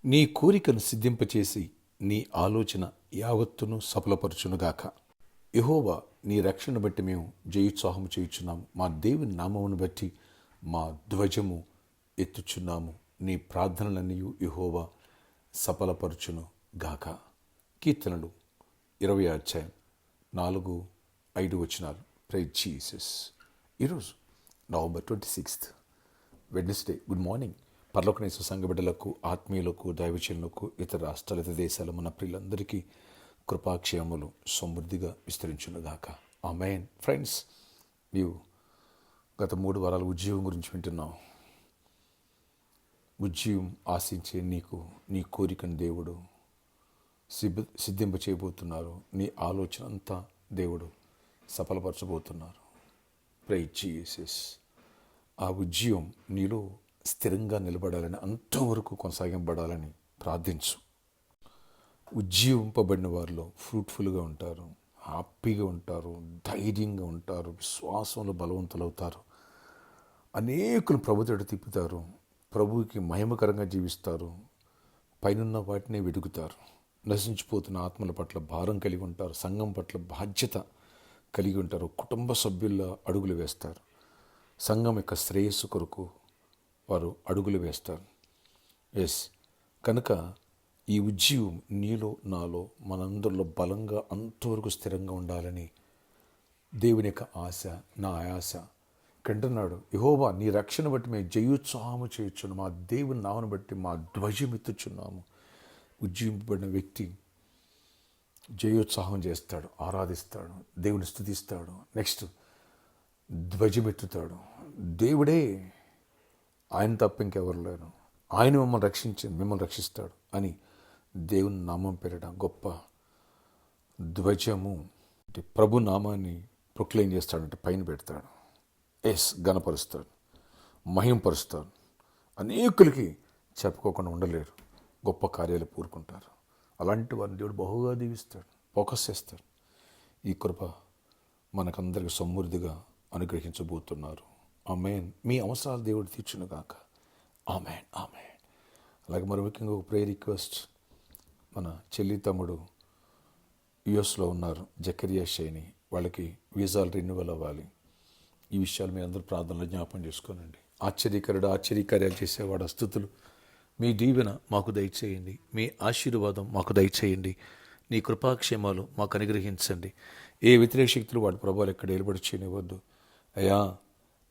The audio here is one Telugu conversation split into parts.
నీ కోరికను సిద్ధింపచేసి నీ ఆలోచన యావత్తును సఫలపరచునుగాక. యెహోవా నీ రక్షణ బట్టి మేము జయోత్సాహము చేయుచున్నాము. మా దేవుని నామమును బట్టి మా ధ్వజము ఎత్తుచున్నాము. నీ ప్రార్థనలన్నీ యెహోవా సఫలపరచును గాక. కీర్తనలు 20 అధ్యాయం 4-5 ప్రైజ్ జీసస్. ఈరోజు నవంబర్ 26 వెడ్నెస్డే. Good morning. పరలోకనేశ్వర సంఘ బిడ్డలకు, ఆత్మీయులకు, దైవజనులకు, ఇతర రాష్ట్రాల, ఇతర దేశాల మన ప్రియులందరికీ కృపాక్షేమములు సమృద్ధిగా విస్తరించునుగాక. ఆమేన్. ఫ్రెండ్స్, నీవు గత 3 వారాలు ఉద్యోగం గురించి వింటున్నావు. ఉద్యోగం ఆశించే నీకు నీ కోరికను దేవుడు సిద్ధింప చేయబోతున్నారు. నీ ఆలోచన అంతా దేవుడు సఫలపరచబోతున్నారు. Praise Jesus. ఆ ఉద్యోగం నీలో స్థిరంగా నిలబడాలని, అంతవరకు కొనసాగింపబడాలని ప్రార్థించు. ఉజ్జీవింపబడిన వారిలో ఫ్రూట్ఫుల్గా ఉంటారు, హ్యాపీగా ఉంటారు, ధైర్యంగా ఉంటారు, విశ్వాసంలో బలవంతులవుతారు. అనేకులు ప్రభు తోటి తిప్పుతారు, ప్రభువుకి మహిమకరంగా జీవిస్తారు, పైనున్న వాటిని వెతుకుతారు. నశించిపోతున్న ఆత్మల పట్ల భారం కలిగి ఉంటారు, సంఘం పట్ల బాధ్యత కలిగి ఉంటారు, కుటుంబ సభ్యుల అడుగులు వేస్తారు, సంఘం యొక్క శ్రేయస్సు కొరకు వారు అడుగులు వేస్తారు. కనుక ఈ ఉజ్జీవం నీలో, నాలో, మనందరిలో బలంగా అంతవరకు స్థిరంగా ఉండాలని దేవుని యొక్క ఆశ, నా ఆశ. కంటున్నాడు, యెహోవా నీ రక్షణ బట్టి మేము జయోత్సాహము చేయొచ్చును. మా దేవుని నామను బట్టి మా ధ్వజమెత్తుచున్నాము. ఉజ్జీవింపబడిన వ్యక్తి జయోత్సాహం చేస్తాడు, ఆరాధిస్తాడు, దేవుని స్తుతిస్తాడు. నెక్స్ట్ ధ్వజమెత్తుతాడు. దేవుడే, ఆయన తప్ప ఇంకెవరు లేరు, ఆయన మిమ్మల్ని రక్షిస్తాడు అని దేవుని నామం పేరిట గొప్ప ధ్వజము, ప్రభు నామాన్ని ప్రొక్లెయిమ్ చేస్తాడంటే పైన పెడతాడు. ఘనపరుస్తాడు, మహింపరుస్తాడు. అనేకులకి చెప్పుకోకుండా ఉండలేరు, గొప్ప కార్యాలు పూరుకుంటారు. అలాంటి వారిని దేవుడు బహుగా దీవిస్తాడు, ఫోకస్ చేస్తాడు. ఈ కృప మనకందరికి సమృద్ధిగా అనుగ్రహించబోతున్నారు. ఆమేన్. మీ అవసరాలు దేవుడు తీర్చునుగాక. ఆమేన్, ఆమేన్. అలాగే మరి ముఖ్యంగా ఒక ప్రేయర్ రిక్వెస్ట్. మన చెల్లి తమ్ముడు యుఎస్లో ఉన్నారు, జకరియా షైని. వాళ్ళకి వీసాలు రెన్యువల్ అవ్వాలి. ఈ విషయాలు మీరు అందరూ ప్రార్థనలో జ్ఞాపకం చేసుకోనండి. ఆశ్చర్యకార్యాలు చేసేవాడు స్తుతులు. మీ దీవెన మాకు దయచేయండి, మీ ఆశీర్వాదం మాకు దయచేయండి, నీ కృపాక్షేమాలు మాకు అనుగ్రహించండి. ఏ వ్యతిరేక శక్తులు వాడి ప్రభావాలు ఎక్కడ ఏర్పడి చేయనివ్వద్దు. అయ్యా,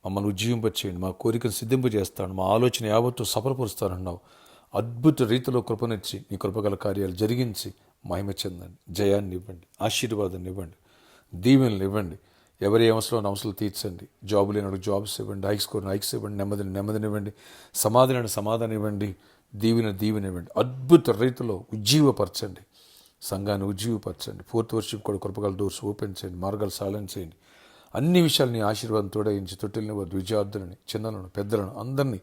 మమ్మల్ని ఉజ్జీవింపచేయండి, మా కోరికను సిద్ధింపజేస్తాను, మా ఆలోచన యావత్తు సఫలపరుస్తానన్నావు. అద్భుత రీతిలో కృపనిచ్చి నీ కృపగల కార్యాలు జరిగించి మహిమ చెందండి. జయాన్ని ఇవ్వండి, ఆశీర్వాదాన్ని ఇవ్వండి, దీవెనలు ఇవ్వండి. ఎవరి అవసరాలు తీర్చండి. జాబు లేని జాబ్స్ ఇవ్వండి, హైక్స్ ఇవ్వండి, నెమ్మదినివ్వండి, సమాధానం ఇవ్వండి, దీవెన ఇవ్వండి. అద్భుత రీతిలో ఉజ్జీవపరచండి, సంఘాన్ని ఉజ్జీవపరచండి. 4th వర్షిప్ కూడా కృపగల డోర్స్ ఓపెన్ చేయండి, మార్గాలు సాలన చేయండి. అన్ని విషయాలని ఆశీర్వాదం తోడయించి తొట్టిల్ని విద్యార్థులని, చిన్నలను, పెద్దలను అందరినీ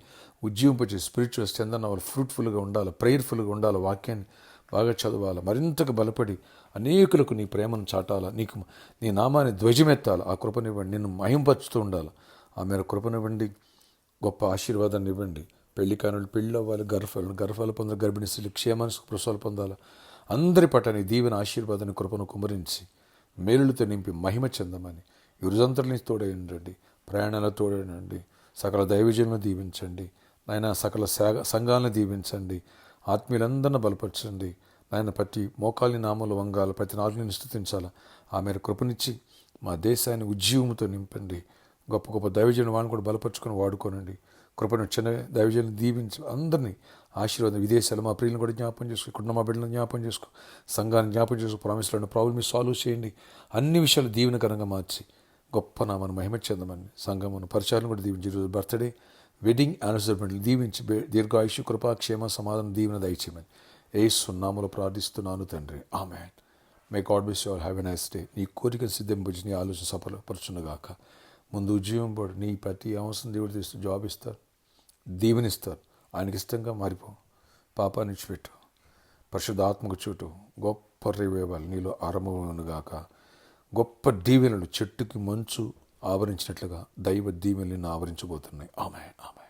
ఉజ్జీవింపచేసి స్పిరిచువల్ స్ట్రెంథ్ వాళ్ళు ఫ్రూట్ఫుల్గా ఉండాలి, ప్రేయర్ఫుల్గా ఉండాలి, వాక్యాన్ని బాగా చదవాలి, మరింతగా బలపడి అనేకులకు నీ ప్రేమను చాటాలా, నీ నామాన్ని ధ్వజమెత్తాలి. ఆ కృపనివ్వండి, నిన్ను మహింపరుస్తూ ఉండాలి. ఆ మేర కృపనివ్వండి, గొప్ప ఆశీర్వాదాన్ని ఇవ్వండి. పెళ్లి కానులు పెళ్ళి అవ్వాలి, గర్భాలు పొందాలి, గర్భిణీ స్త్రీలు క్షేమానికి ప్రసవాలు పొందాలి. అందరి పట్ల నీ దీవెన ఆశీర్వాదాన్ని కృపను కుమరించి మేలులతో నింపి మహిమ చెందమని ఈ రోజంతరిని తోడేయండి, ప్రయాణాల తోడేయండి. సకల దైవజనులను దీవించండి నాయన, సకల సంఘాలను దీవించండి, ఆత్మీయులందరినీ బలపరచండి నాయన. ప్రతి మోకాల్ని నామలు వంగాలి, ప్రతి నాలుగుని స్తుతించాలి. ఆ మేర కృపనిచ్చి మా దేశాన్ని ఉజ్జీవంతో నింపండి. గొప్ప గొప్ప దైవజనులు వాళ్ళని కూడా బలపరుచుకొని వాడుకోనండి. కృపను చిన్న దైవజనులు దీవించి అందరినీ ఆశీర్వాదం. విదేశాలు మా ప్రియులను కూడా జ్ఞాపకం చేసుకో, ఇక్కడ మా బిడ్డలను జ్ఞాపకం చేసుకో, సంఘాన్ని జ్ఞాపకం చేసుకో. ప్రామిస్లను ప్రాబ్లమ్ సాల్వ్ చేయండి. అన్ని విషయాలు దీవెనకరంగా మార్చి గొప్ప నామను మహిమ చెందమని సంఘమును పరిచాలను కూడా దీవించి, ఈరోజు బర్త్డే, వెడ్డింగ్ యానివర్సరీలు దీవించి దీర్ఘాయుషు, కృపాక్షేమ, సమాధానం, దీవెన దయచేయమని యేసు నామములో ప్రార్థిస్తున్నాను తండ్రి. ఆమేన్. May God bless you all. Have a nice day. నీ కోరికను సిద్ధింపజేసి నీ ఆలోచన సఫలపరచునుగాక. ముందు ఉద్యోగం పడు, నీ ప్రతి అవసరం దేవుడు తీస్తూ జాబ్ ఇస్తారు, దీవెనిస్తారు. ఆయనకి ఇష్టంగా మారిపో, పాపాన్ని విడిచిపెట్టు, పరిశుద్ధాత్మకు చూటు. గొప్ప రివైవల్ నీలో ఆరంభమవునుగాక. గొప్ప దీవెనలు చెట్టుకి మంచు ఆవరించినట్లుగా దైవ దీవెనలు నిన్ను ఆవరించబోతున్నాయి. ఆమేన్, ఆమేన్.